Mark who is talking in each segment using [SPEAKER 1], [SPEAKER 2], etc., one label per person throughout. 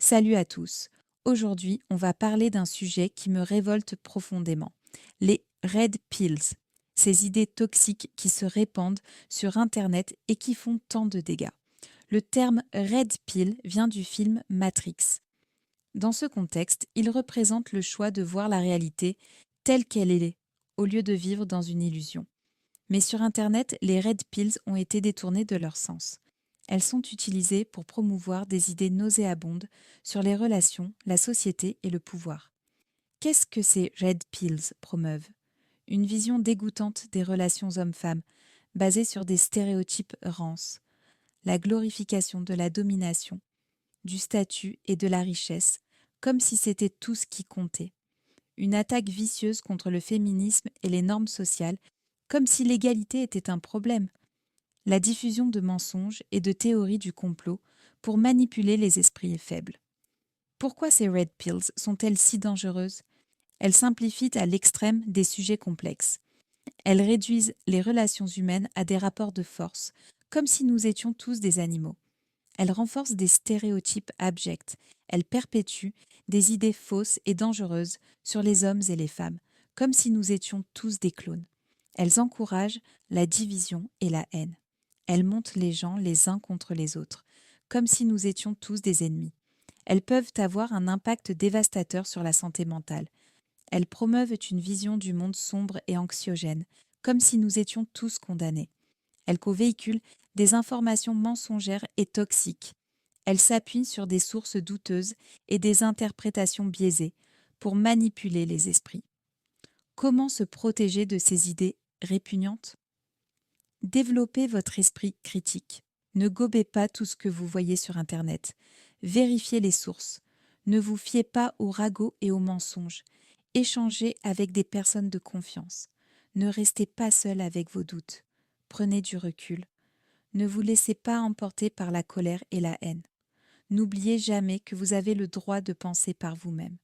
[SPEAKER 1] Salut à tous. Aujourd'hui, on va parler d'un sujet qui me révolte profondément, les red pills, ces idées toxiques qui se répandent sur Internet et qui font tant de dégâts. Le terme red pill vient du film Matrix. Dans ce contexte, il représente le choix de voir la réalité telle qu'elle est, au lieu de vivre dans une illusion. Mais sur Internet, les red pills ont été détournées de leur sens. Elles sont utilisées pour promouvoir des idées nauséabondes sur les relations, la société et le pouvoir. Qu'est-ce que ces red pills promeuvent? Une vision dégoûtante des relations hommes-femmes, basée sur des stéréotypes rances, la glorification de la domination, du statut et de la richesse, comme si c'était tout ce qui comptait. Une attaque vicieuse contre le féminisme et les normes sociales, comme si l'égalité était un problème. La diffusion de mensonges et de théories du complot pour manipuler les esprits faibles. Pourquoi ces red pills sont-elles si dangereuses? Elles simplifient à l'extrême des sujets complexes. Elles réduisent les relations humaines à des rapports de force, comme si nous étions tous des animaux. Elles renforcent des stéréotypes abjects. Elles perpétuent des idées fausses et dangereuses sur les hommes et les femmes, comme si nous étions tous des clones. Elles encouragent la division et la haine. Elles montent les gens les uns contre les autres, comme si nous étions tous des ennemis. Elles peuvent avoir un impact dévastateur sur la santé mentale. Elles promeuvent une vision du monde sombre et anxiogène, comme si nous étions tous condamnés. Elles co-véhiculent des informations mensongères et toxiques. Elles s'appuient sur des sources douteuses et des interprétations biaisées pour manipuler les esprits. Comment se protéger de ces idées répugnantes? Développez votre esprit critique. Ne gobez pas tout ce que vous voyez sur Internet. Vérifiez les sources. Ne vous fiez pas aux ragots et aux mensonges. Échangez avec des personnes de confiance. Ne restez pas seul avec vos doutes. Prenez du recul. Ne vous laissez pas emporter par la colère et la haine. N'oubliez jamais que vous avez le droit de penser par vous-même.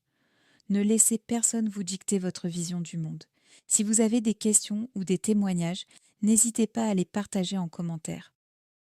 [SPEAKER 1] Ne laissez personne vous dicter votre vision du monde. Si vous avez des questions ou des témoignages, n'hésitez pas à les partager en commentaire.